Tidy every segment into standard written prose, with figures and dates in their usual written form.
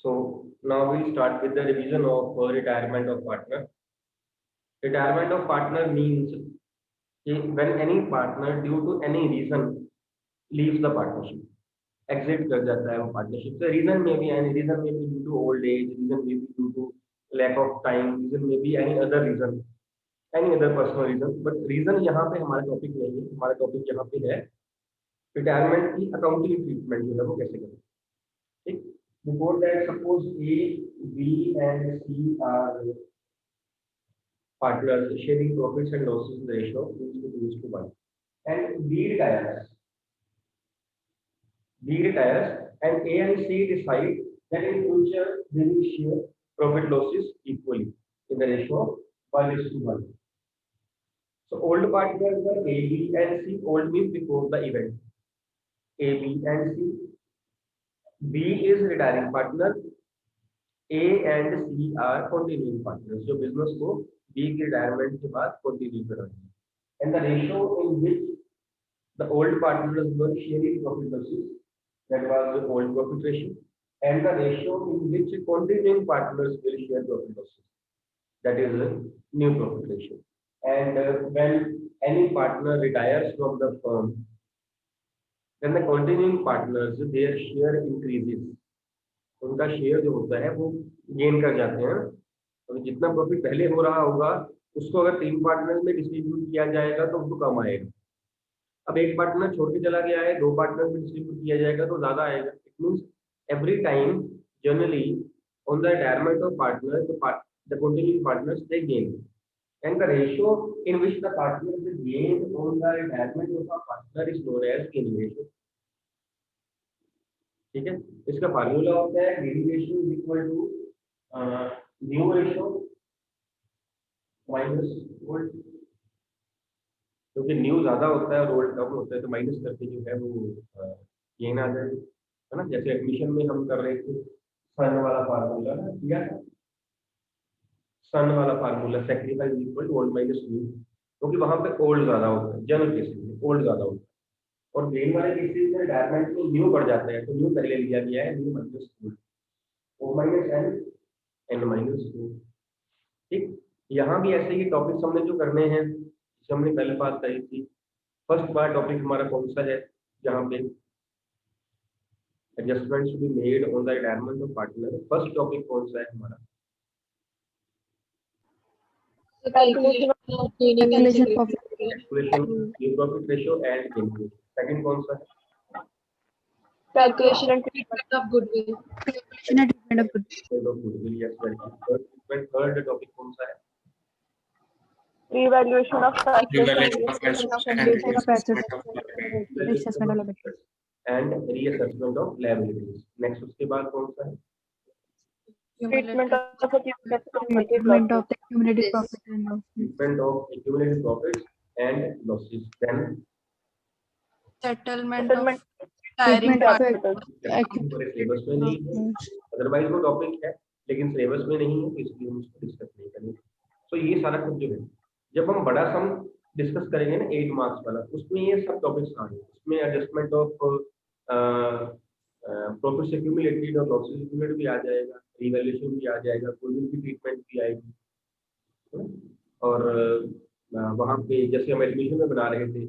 So now we'll start with the revision of retirement of partner. Retirement of partner means when any partner due to any reason leaves the partnership, exit कर जाता है वो partnership से. Reason may be any reason may be due to old age, reason may be due to lack of time, reason may be any other reason, any other personal reason. But reason यहाँ पे हमारा topic नहीं है. हमारा topic यहाँ पे है retirement की अकाउंटिंग ट्रीटमेंट जो है वो कैसे करें. ठीक. Before that, suppose A, B and C are partners sharing profits and losses in the ratio of 2:1, and B retires, and A and C decide that in future they will share profit losses equally in the ratio of 1:1. So old partners were A, B and C. Old means before the event. A, B and C. B is retiring partner. A and C are continuing partners. जो business को B के retirement के बाद continue कर रहे हैं. And the ratio in which the old partners were sharing profit losses, that was the old profit ratio, and the ratio in which continuing partners will share profit losses, that is the new profit ratio. And when any partner retires from the firm, then the continuing partners their share increases. उनका share जो होता है वो gain कर जाते हैं. तो जितना प्रॉफिट पहले हो रहा होगा उसको अगर 3 पार्टनर्स में डिस्ट्रीब्यूट किया जाएगा तो उनको कम आएगा. अब एक पार्टनर छोड़ के चला गया है, 2 पार्टनर में डिस्ट्रीब्यूट किया जाएगा तो ज्यादा आएगा. It means every time generally on the retirement of partner the continuing partners they gain, and the ratio in which the partners gain on the retirement of a partner is known as gain ratio. ठीक है. इसका formula होता है gain ratio is equal to new ratio minus old. क्योंकि new ज्यादा होता है और ओल्ड कम होता है तो माइनस करके जो है वो गेन आ जाएगा, है ना. जैसे एडमिशन में हम कर रहे थे सन वाला फार्मूला ना किया था. सन वाला formula sacrifice equal to old minus new, क्योंकि वहां पे ओल्ड ज्यादा होता है. जनरल केसेस में ओल्ड ज्यादा होता है और गेन वाले केसेस में रिटायरमेंट में न्यू बढ़ जाता है. तो न्यू पहले लिया गया है, new minus old, O minus N N minus two. ठीक. यहाँ भी ऐसे ही टॉपिक्स हमने जो करने हैं जो हमने पहले बात करी थी. फर्स्ट बार टॉपिक हमारा कौन सा है जहाँ पे adjustment to be made on the retirement of partner. First topic कौन सा है हमारा? calculation of calculation new profit ratio and gain ratio. Second कौन सा है? calculation and treatment of goodwill. Calculation and treatment of goodwill. Goodwill. Yes, very good. Third topic कौन सा है? Revaluation of assets and reassessment of liabilities. Next उसके बाद कौन सा है? treatment of accumulated Treatment of the accumulated profit and loss. Treatment of accumulated profits and losses. Then settlement of retiring Treatment of capital. Syllabus में नहीं है, otherwise वो topic है लेकिन सिलेबस में नहीं है, इसलिए हम उसको डिस्कस नहीं करेंगे. तो ये सारा कुछ जो है जब हम बड़ा सम डिस्कस करेंगे ना 8 मार्क्स वाला, उसमें ये सब टॉपिक्स आएंगे. उसमें एडजस्टमेंट ऑफ प्रॉफिट्स एक्यूमुलेटेड और लॉसेस एक्यूमुलेटेड भी आ जाएगा, रिवैल्यूएशन भी आ जाएगा, गुडविल की ट्रीटमेंट भी आएगी. और वहाँ पे जैसे हम एडमिशन में बना रहे थे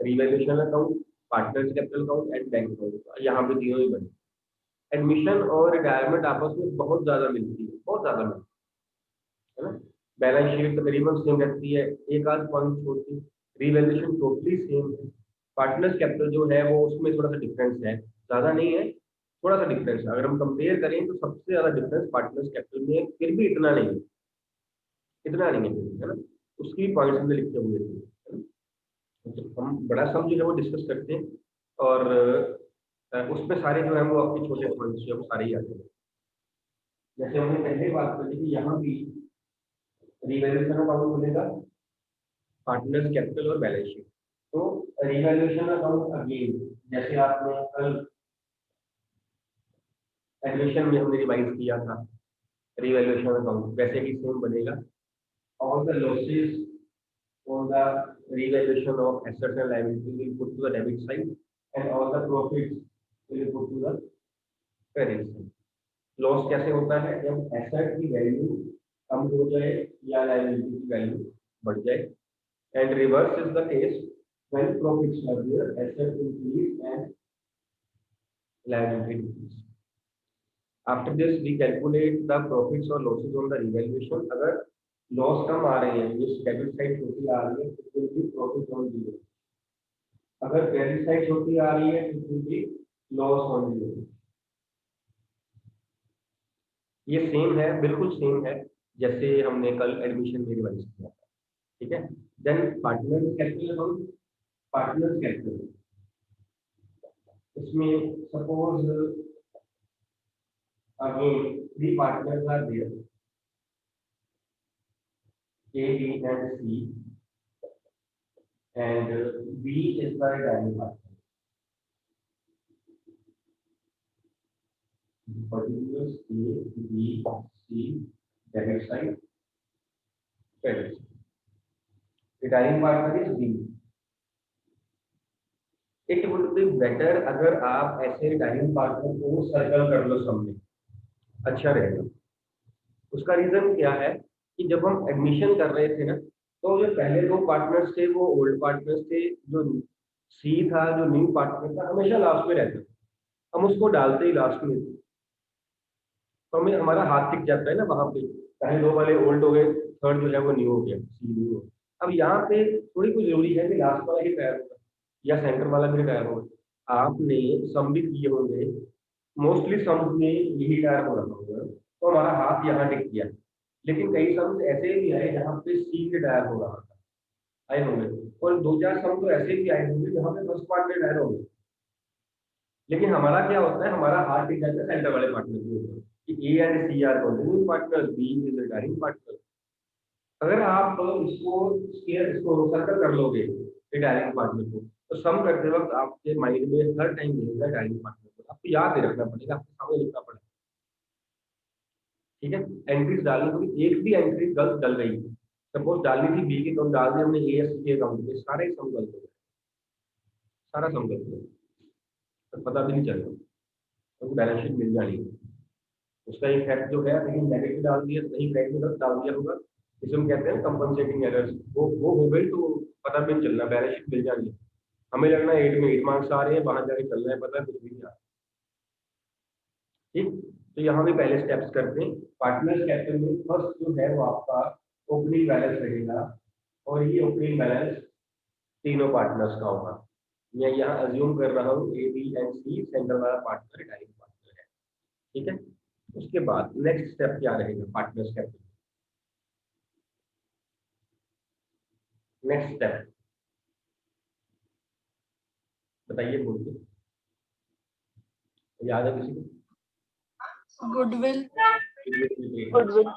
revaluation account, partners capital account and bank account, यहाँ पे तीनों ही बने. एडमिशन और रिटायरमेंट आपस में बहुत ज्यादा मिलती है, बहुत ज्यादा मिलती है ना. बैलेंस शीट तकरीबन सेम रहती है, एक आध पॉइंट छोड़ती. रिवैल्यूएशन टोटली सेम है. पार्टनर्स कैपिटल जो है वो उसमें थोड़ा सा डिफरेंस है, ज्यादा नहीं है, थोड़ा सा डिफरेंस है. अगर हम कंपेयर करें तो सबसे ज्यादा डिफरेंस पार्टनर्स कैपिटल में है, फिर भी इतना नहीं है, इतना नहीं है ना. उसकी पॉइंट्स हमने लिखे हुए थे. तो हम बड़ा सम जो है वो डिस्कस करते हैं और उसमें सारे जो है वो आपके छोटे पॉइंट्स जो है वो सारे ही आते हैं. जैसे हमने पहले बात करी कि यहाँ भी रिवैल्यूएशन अकाउंट खुलेगा, पार्टनर्स कैपिटल और बैलेंस शीट. तो रिवैल्यूएशन अकाउंट अगेन जैसे आपने कल एडमिशन में हमने रिवाइज किया था, रिवैल्यूएशन अकाउंट वैसे ही सेम बनेगा. All the losses on the revaluation of assets and liabilities will put to the debit side and all the profits will put to the credit side. Loss कैसे होता है? जब asset की value कम हो जाए या लायबिलिटी की वैल्यू बढ़ जाए। And reverse is the case when profits are there, asset increase and liability decrease. After this we calculate the profits और लॉसेस ऑन द रिवैल्यूएशन। अगर लॉस कम आ रही है, जिस डेबिट साइड छोटी आ रही है, तो will be profit on zero. अगर क्रेडिट साइड छोटी आ रही है, तो will be loss on zero. ये सेम है, बिल्कुल सेम है जैसे हमने कल एडमिशन में रिवाइज किया था। ठीक है। देन पार्टनर्स कैपिटल, हम पार्टनर्स कैपिटल, इसमें suppose again 3 partners are there, A, B and C, and B is the dining partner. Particulars A, B, C, debit side, credit side. The dining partner is B. It would be better अगर आप ऐसे dining partner को circle कर लो सामने, अच्छा रहेगा। उसका reason क्या है कि जब हम एडमिशन कर रहे थे ना, तो जो पहले 2 पार्टनर्स थे वो ओल्ड पार्टनर्स थे, जो सी था जो न्यू पार्टनर था हमेशा लास्ट में रहता था। हम उसको डालते ही लास्ट में, तो हमें हमारा हाथ टिक जाता है ना वहां पे। पहले 2 वाले ओल्ड हो गए, थर्ड जो है वो न्यू हो गया, सी न्यू हो गया। अब यहाँ पे थोड़ी कुछ जरूरी है कि लास्ट वाला ही रिटायर होगा या सेंटर वाला भी रिटायर होगा। आपने सम भी किए होंगे, मोस्टली सम में यही रिटायर हो रहा होगा, तो हमारा हाथ यहाँ टिक गया। लेकिन कई सम ऐसे भी आए जहाँ पे सी रिटायर हो रहा था, आए होंगे। और 2-4 सम तो ऐसे भी आए होंगे जहाँ पे फर्स्ट पार्ट रिटायर हो गए। लेकिन हमारा क्या होता है, हमारा हाथ टिक जाता है सेंटर वाले पार्टनर के ऊपर कि A and C are continuing partner, B is retiring partner. अगर आप इसको सर्कल कर लोगे रिटायरिंग पार्टनर को, तो सम करते वक्त आपके माइंड में हर टाइम रहेगा रिटायरिंग पार्टनर को, आपको याद नहीं रखना पड़ेगा, आपके सामने लिखना पड़ेगा। ठीक है। एंट्रीज डालनी होगी, एक भी एंट्री गलत डल गई, सपोज डालनी थी बी की, तो डाल दी हमने ए एस के अकाउंट में, सारा ही सम गलत हो गया, सारा सम गलत हो गया, तो पता भी नहीं चलेगा, तो बैलेंस शीट मिल जानी है। उसका इफेक्ट जो है, लेकिन नेगेटिव डाल दिया, सही नेगेटिव डाल दिया होगा, जिसे हम कहते हैं कंपनसेटिंग एरर्स, वो हो गई तो पता भी नहीं चलना, बैलेंस शीट मिल जानी है। हमें लगना है 8 में 8 मार्क्स आ रहे हैं, बाहर जाके चलना है, पता है कुछ भी नहीं आ रहा। ठीक। तो यहाँ भी पहले स्टेप्स करते हैं। पार्टनर्स कैपिटल में फर्स्ट जो है वो आपका ओपनिंग बैलेंस रहेगा, और ये ओपनिंग बैलेंस तीनों पार्टनर्स का होगा। मैं यहाँ अज्यूम कर रहा हूँ A B and C centre वाला पार्टनर रिटायरिंग पार्टनर है। ठीक है। उसके बाद नेक्स्ट स्टेप क्या रहेगा पार्टनर्स कैपिटल, नेक्स्ट स्टेप बताइए, बोलिए, याद है किसी को? Goodwill. गुडविल।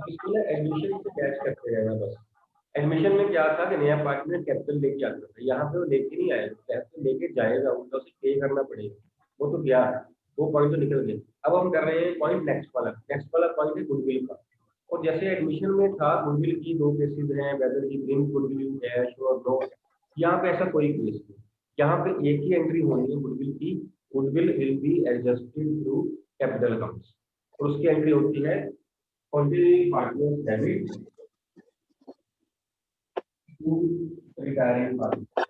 इसको ना एडमिशन से कैच करते रहना बस। एडमिशन में क्या था कि नया पार्टनर कैपिटल लेके आता था, यहाँ पे वो लेके नहीं आएगा, कैपिटल लेके जाएगा, उल्टा उसे पे करना पड़ेगा। वो तो गया, वो पॉइंट तो निकल गया। अब हम कर रहे हैं पॉइंट नेक्स्ट वाला पॉइंट है गुडविल का। और जैसे एडमिशन में था, गुडविल की 2 केसेस हैं, वेदर ही ब्रिंग गुडविल कैश और नो। यहाँ पे ऐसा कोई केस नहीं, यहाँ पे एक ही एंट्री होनी है गुडविल की, goodwill will be adjusted through capital accounts. और उसकी एंट्री होती है continuing partners debit to retiring partners.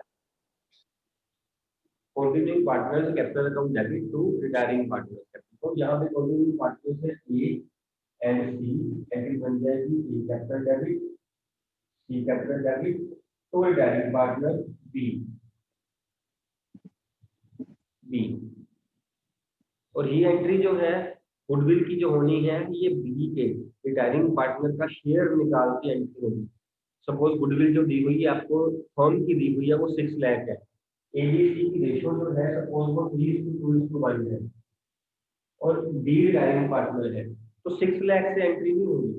Continuing partners capital account debit to retiring partners. तो यहाँ पे continuing partners है A and C, एंट्री बन जाएगी A capital debit, C capital debit to retiring partner B. और ये एंट्री जो है गुडविल की जो होनी है, ये बी के रिटायरिंग पार्टनर का शेयर निकाल के एंट्री होगी। सपोज गुडविल जो दी हुई है आपको, फर्म की दी हुई है, वो 6 लाख है, एबीसी की रेशियो जो है सपोज वो 3:2:1 है, और डी रिटायरिंग पार्टनर है, तो 6 लाख से एंट्री नहीं होगी,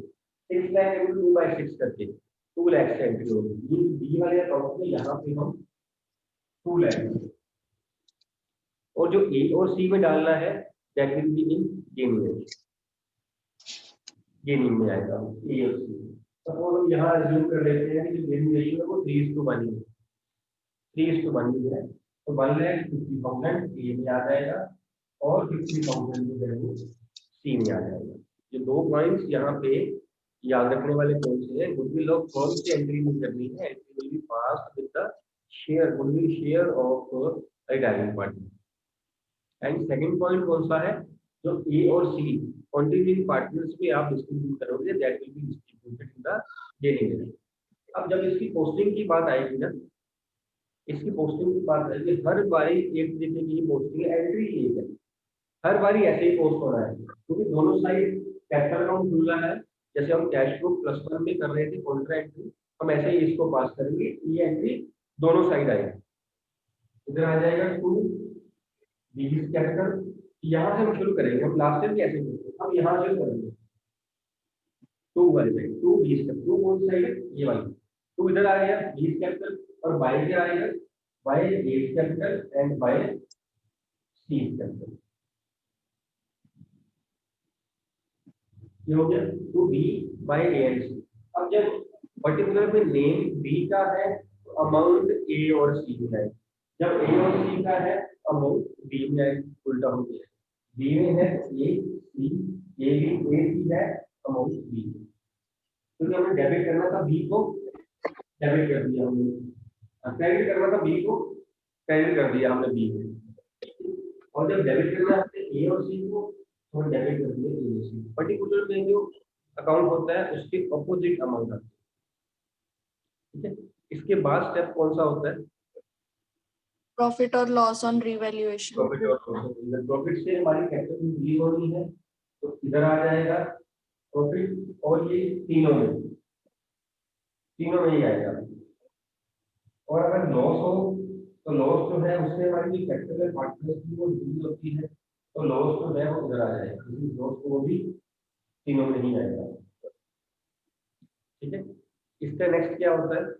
6 लाख इंटू 2/6 करके 2 लाख से एंट्री होगी। डी वाले अकाउंट में यहाँ पे हम 2 लाख, और जो ए और सी में डालना है that will be in gaining में आएगा ए और सी। सपोज हम यहाँ अज्यूम कर लेते हैं कि जो गेनिंग रेशियो है वो 3:1 है, 3:1 है, तो 1,50,000 ए में आ जाएगा और 50,000 जो है वो सी में आ जाएगा। ये 2 पॉइंट्स यहाँ पे याद रखने वाले कौन से हैं? गुडविल ऑफ कौन सी एंट्री में करनी है? Entry will be passed with the share, goodwill share of retiring party. And second point कौन सा है? जो ए और सी कंटिन्यूइंग पार्टनर्स में आप डिस्ट्रीब्यूट करोगे, that will be distributed in the gaining. अब जब इसकी पोस्टिंग की बात आएगी ना, इसकी पोस्टिंग की बात आएगी, हर बारी एक तरीके की पोस्टिंग एंट्री एक है, हर बारी ऐसे ही पोस्ट होना है, क्योंकि दोनों साइड कैपिटल अकाउंट खुल रहा है। जैसे हम कैश फ्लो +1 में कर रहे थे कॉन्ट्रा एंट्री, हम ऐसे ही इसको पास करेंगे, ये एंट्री दोनों साइड आएगी। इधर आ जाएगा 2 बीस कैपिटल, यहाँ से हम शुरू करेंगे, हम लास्ट टाइम कैसे करते हैं, हम यहाँ से करेंगे 2 वाले पे 2 बीस का 2 कौन सी साइड है? ये वाली 2 इधर आ गया 20 कैपिटल, और बाय क्या आएगा? By 8 capital and by 30 capital. ये हो गया 2b bye a and c। अब जब पर्टिकुलर में नेम b का है तो अमाउंट a और c में है, जब a और c का है अमाउंट b में है, उल्टा हो गया। b में है a c, a भी a c है, अमाउंट b। तो हमें डेबिट करना था b को, डेबिट कर दिया हमने, क्रेडिट करना था b को, क्रेडिट कर दिया हमने b में, और जब डेबिट करना है a और c को और डेबिट कर दिया a और c। पर्टिकुलर में जो अकाउंट होता है उसके अपोजिट अमाउंट आता है, ठीक है। इसके बाद स्टेप कौन सा होता है? Profit or loss on revaluation. Profit और लॉस। प्रॉफिट से हमारी कैपिटल इंक्रीज होनी है, तो इधर आ जाएगा प्रॉफिट, और ये तीनों में ही आएगा। और अगर लॉस हो तो लॉस जो है उससे हमारी जो कैपिटल पार्टनर्स की वो इंक्रीज होती है, तो लॉस जो है वो इधर आ जाएगा, लॉस को वो भी तीनों में ही आएगा, ठीक है। इसका नेक्स्ट क्या होता है?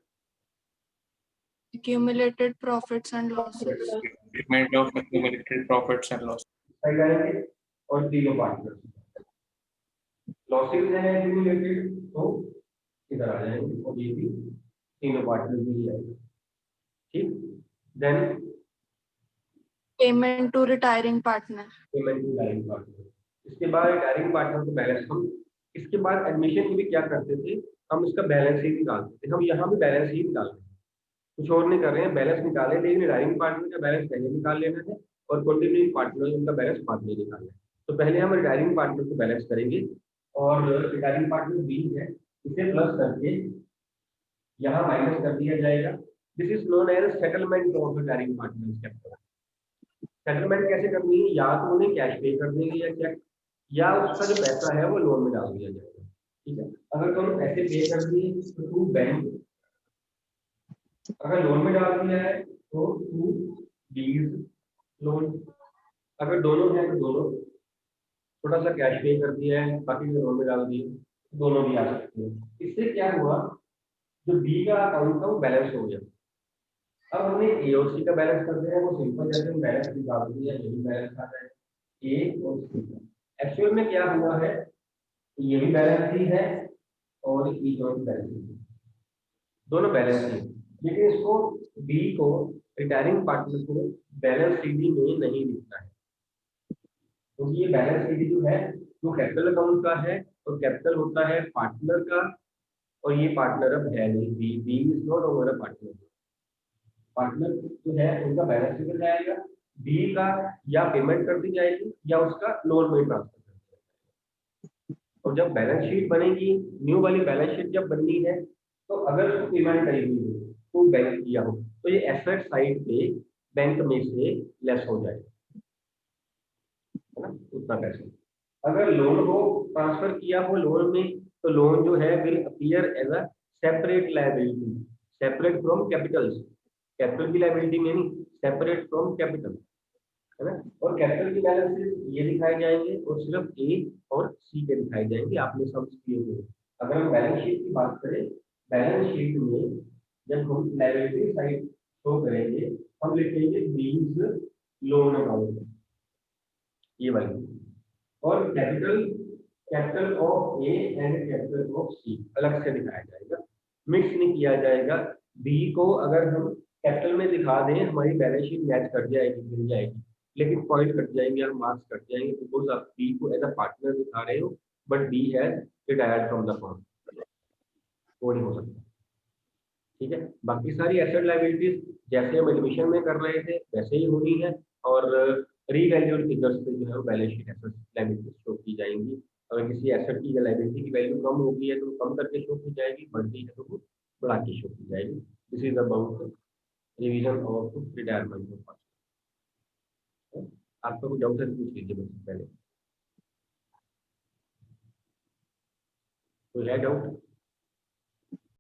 Accumulated profits and losses. Statement of accumulated profits and losses. Side आएंगे और तीनों पार्टनर्स, लॉसेस है एक्यूमुलेटेड तो इधर आ जाएंगे, और ये भी तीनों पार्टनर में ही आएगा, ठीक। Then Payment to retiring partner. Payment to direct partner. इसके बाद डायरेक्ट पार्टनर को बैलेंस, हम इसके बाद एडमिशन में भी क्या करते थे, हम इसका बैलेंस ही निकालते थे। हम यहाँ भी बैलेंस ही निकालते हैं, कुछ और नहीं कर रहे हैं, बैलेंस निकाले, लेकिन डायरेक्ट पार्टनर का बैलेंस पहले निकाल लेना है और कंटिन्यूइंग पार्टनर उनका बैलेंस बाद में निकालना है। तो पहले हम रिटायरिंग पार्टनर को बैलेंस करेंगे, और रिटायरिंग पार्टनर 20 है, इसे प्लस करके यहाँ माइनस कर दिया जाएगा। This is known as settlement of retiring partners capital. Settlement कैसे करनी है? या तो उन्हें कैश पे कर देंगे या चेक, या उसका जो पैसा है वो लोन में डाल दिया जाएगा, ठीक है। अगर तुम पैसे पे कर दिए तो टू बैंक, अगर लोन में डाल दिया है तो टू लीज लोन, अगर दोनों है तो दोनों, थोड़ा सा कैश पे कर दिया है बाकी लोन में डाल दिए, दोनों भी आ सकते हैं। इससे क्या हुआ, जो बी का अकाउंट था वो बैलेंस हो गया। अब हमने ए और सी का बैलेंस कर दिया है, वो सिंपल जैसे हम बैलेंस निकाल दिया, यही बैलेंस आता है ए और सी का। एक्चुअल में क्या हुआ है, ये भी बैलेंस ही है और ये दोनों बैलेंस ही, दोनों बैलेंस ही, लेकिन इसको बी को रिटायरिंग पार्टनर को बैलेंस सीडी में नहीं दिखता है, क्योंकि ये बैलेंस सीडी जो है वो कैपिटल अकाउंट का है, और कैपिटल होता है पार्टनर का, और ये पार्टनर अब है नहीं, B is not over a partner. Partner जो है उनका बैलेंस शीट जाएगा, बी का या पेमेंट कर दी जाएगी या उसका लोन में ट्रांसफर कर दिया जाएगा। और जब बैलेंस शीट बनेगी, न्यू वाली बैलेंस शीट जब बननी है, तो अगर उसको पेमेंट करी हुई हो तो बैंक किया हो, तो ये एसेट साइड पे बैंक में से लेस हो जाएगा, है ना, उतना पैसा। अगर लोन हो ट्रांसफर किया हो लोन में, तो लोन जो है will appear as a separate liability, separate from capitals, capital की लायबिलिटी में नहीं, सेपरेट फ्रॉम कैपिटल, है ना। और कैपिटल की बैलेंसेस ये दिखाए जाएंगे और सिर्फ ए और सी के दिखाए जाएंगे, आपने समझ किए होंगे। अगर हम बैलेंस शीट की बात करें, बैलेंस शीट में जब हम लायबिलिटी साइड शो करेंगे, हम लिखेंगे दीज लोन अकाउंट, ये वाली, और capital, capital of A and capital of C अलग से दिखाया जाएगा, मिक्स नहीं किया जाएगा। बी को अगर हम कैपिटल में दिखा दें, हमारी बैलेंस शीट मैच कर जाएगी, मिल जाएगी, लेकिन पॉइंट कट जाएंगे और मार्क्स कट जाएंगे, बिकॉज आप बी को एज अ पार्टनर दिखा रहे हो but B has retired from the firm, वो नहीं हो सकता। ठीक है, बाकी सारी एसेट लायबिलिटीज जैसे हम एडमिशन में कर रहे थे वैसे ही होनी है, और रीवैल्यूड फिगर्स पे जो है वो balance sheet asset liabilities show की जाएंगी। अगर किसी एसेट की या लायबिलिटी की वैल्यू कम होगी है तो वो कम करके शो की जाएगी, बढ़ती है तो वो बढ़ा के शो की जाएगी। This is about revision of retirement of. आपका कोई डाउट है तो पूछ लीजिए मुझसे पहले, कोई है डाउट?